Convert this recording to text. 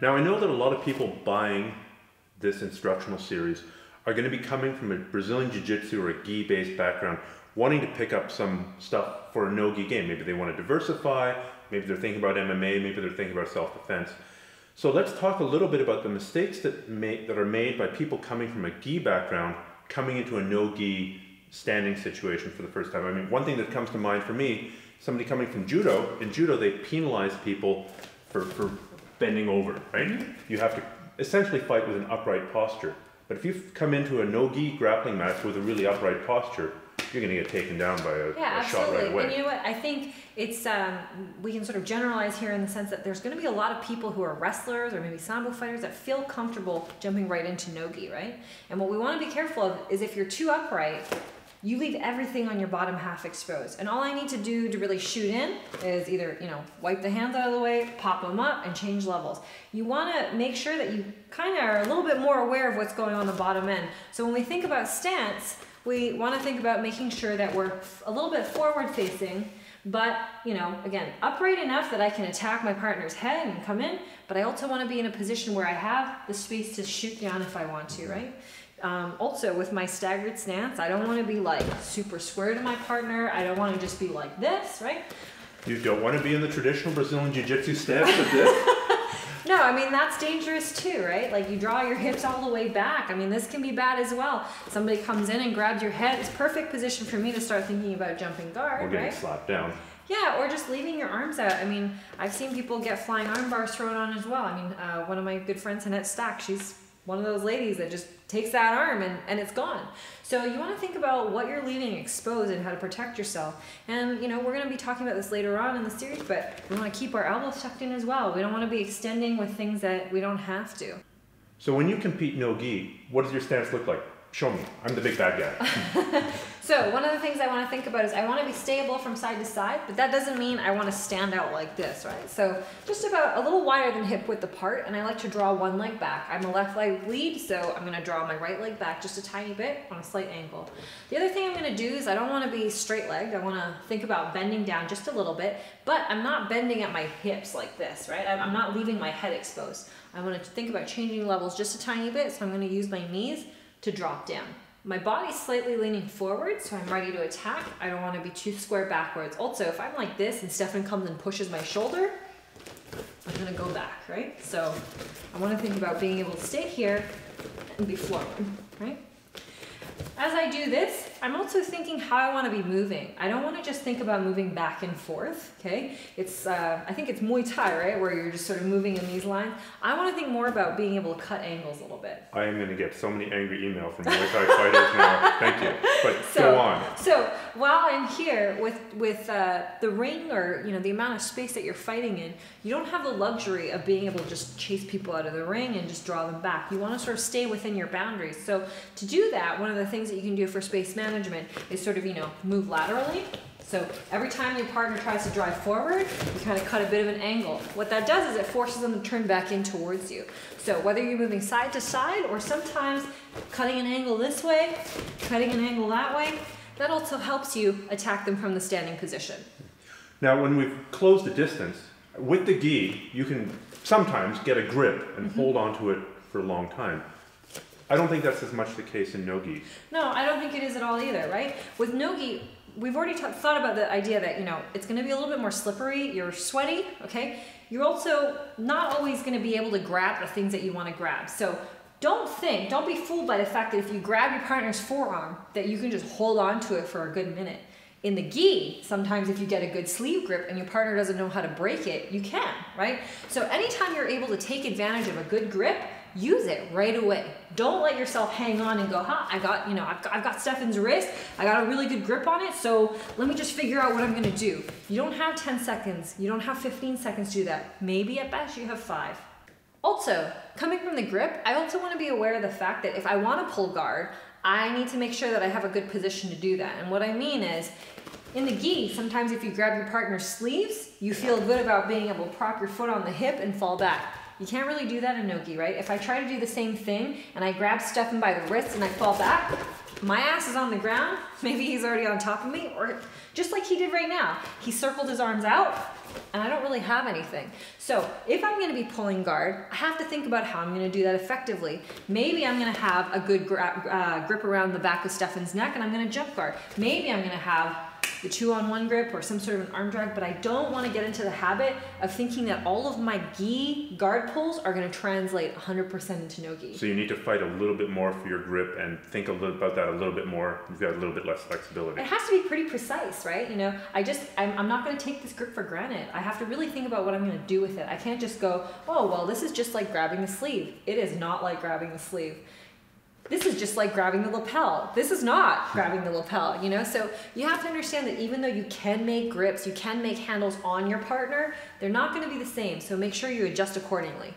Now I know that a lot of people buying this instructional series are going to be coming from a Brazilian Jiu-Jitsu or a gi-based background, wanting to pick up some stuff for a no-gi game. Maybe they want to diversify, maybe they're thinking about MMA, maybe they're thinking about self-defense. So let's talk a little bit about the mistakes that are made by people coming from a gi background, coming into a no-gi standing situation for the first time. I mean, one thing that comes to mind for me, somebody coming from judo, in judo they penalize people for bending over, right? Mm-hmm. You have to essentially fight with an upright posture. But if you come into a no-gi grappling match with a really upright posture, you're going to get taken down by a shot right away. And you know what? I think it's we can sort of generalize here in the sense that there's going to be a lot of people who are wrestlers or maybe sambo fighters that feel comfortable jumping right into no-gi, right? And what we want to be careful of is if you're too upright, you leave everything on your bottom half exposed. And all I need to do to really shoot in is either, wipe the hands out of the way, pop them up, and change levels. You want to make sure that you kind of are a little bit more aware of what's going on the bottom end. So when we think about stance, we want to think about making sure that we're a little bit forward facing, but, again, upright enough that I can attack my partner's head and come in, but I also want to be in a position where I have the space to shoot down if I want to, right? Also, with my staggered stance, I don't want to be like super square to my partner. I don't want to just be like this, right? You don't want to be in the traditional Brazilian Jiu-Jitsu stance like this? No, I mean, that's dangerous too, right? Like you draw your hips all the way back. I mean, this can be bad as well. Somebody comes in and grabs your head. It's perfect position for me to start thinking about jumping guard, or getting right? slapped down. Yeah, or just leaving your arms out. I mean, I've seen people get flying arm bars thrown on as well. I mean, one of my good friends, Annette Stack, she's one of those ladies that just takes that arm and it's gone. So you want to think about what you're leaving exposed and how to protect yourself. And we're going to be talking about this later on in the series, but we want to keep our elbows tucked in as well. We don't want to be extending with things that we don't have to. So when you compete no-gi, what does your stance look like? Show me. I'm the big bad guy. So one of the things I want to think about is I want to be stable from side to side, but that doesn't mean I want to stand out like this, right? So just about a little wider than hip width apart, and I like to draw one leg back. I'm a left leg lead, so I'm going to draw my right leg back just a tiny bit on a slight angle. The other thing I'm going to do is I don't want to be straight legged. I want to think about bending down just a little bit, but I'm not bending at my hips like this, right? I'm not leaving my head exposed. I want to think about changing levels just a tiny bit, so I'm going to use my knees to drop down. My body's slightly leaning forward, so I'm ready to attack. I don't want to be too square backwards. Also, if I'm like this and Stefan comes and pushes my shoulder, I'm going to go back, right? So I want to think about being able to stay here and be forward, right? As I do this, I'm also thinking how I want to be moving. I don't want to just think about moving back and forth, okay? It's, I think it's Muay Thai, right? Where you're just sort of moving in these lines. I want to think more about being able to cut angles a little bit. I am going to get so many angry emails from Muay Thai fighters now. Thank you. But go on. So while I'm here with the ring or, the amount of space that you're fighting in, you don't have the luxury of being able to just chase people out of the ring and just draw them back. You want to sort of stay within your boundaries. So to do that, one of the things that you can do for space management is sort of, move laterally. So every time your partner tries to drive forward, you kind of cut a bit of an angle. What that does is it forces them to turn back in towards you. So whether you're moving side to side or sometimes cutting an angle this way, cutting an angle that way, that also helps you attack them from the standing position. Now, when we've closed the distance, with the gi, you can sometimes get a grip and hold onto it for a long time. I don't think that's as much the case in no-gi. No, I don't think it is at all either, right? With no-gi, we've already thought about the idea that, it's going to be a little bit more slippery, you're sweaty, okay? You're also not always going to be able to grab the things that you want to grab. So don't be fooled by the fact that if you grab your partner's forearm, that you can just hold on to it for a good minute. In the gi, sometimes if you get a good sleeve grip and your partner doesn't know how to break it, you can, right? So anytime you're able to take advantage of a good grip, use it right away. Don't let yourself hang on and go, I've got Stefan's wrist. I got a really good grip on it. So let me just figure out what I'm going to do. You don't have 10 seconds. You don't have 15 seconds to do that. Maybe at best you have 5. Also, coming from the grip, I also want to be aware of the fact that if I want to pull guard, I need to make sure that I have a good position to do that. And what I mean is, in the gi, sometimes if you grab your partner's sleeves, you feel good about being able to prop your foot on the hip and fall back. You can't really do that in no-gi, right? If I try to do the same thing and I grab Stefan by the wrist and I fall back, my ass is on the ground, maybe he's already on top of me, or just like he did right now. He circled his arms out, and I don't really have anything. So if I'm gonna be pulling guard, I have to think about how I'm gonna do that effectively. Maybe I'm gonna have a good grip around the back of Stefan's neck, and I'm gonna jump guard. Maybe I'm gonna have the 2-on-1 grip or some sort of an arm drag, but I don't want to get into the habit of thinking that all of my gi guard pulls are going to translate 100% into no gi. So you need to fight a little bit more for your grip and think about that a little bit more. You've got a little bit less flexibility. It has to be pretty precise, right? You know, I'm not going to take this grip for granted. I have to really think about what I'm going to do with it. I can't just go, oh, well, this is just like grabbing the sleeve. It is not like grabbing the sleeve. This is just like grabbing the lapel. This is not grabbing the lapel, you know? So you have to understand that even though you can make grips, you can make handles on your partner, they're not gonna be the same. So make sure you adjust accordingly.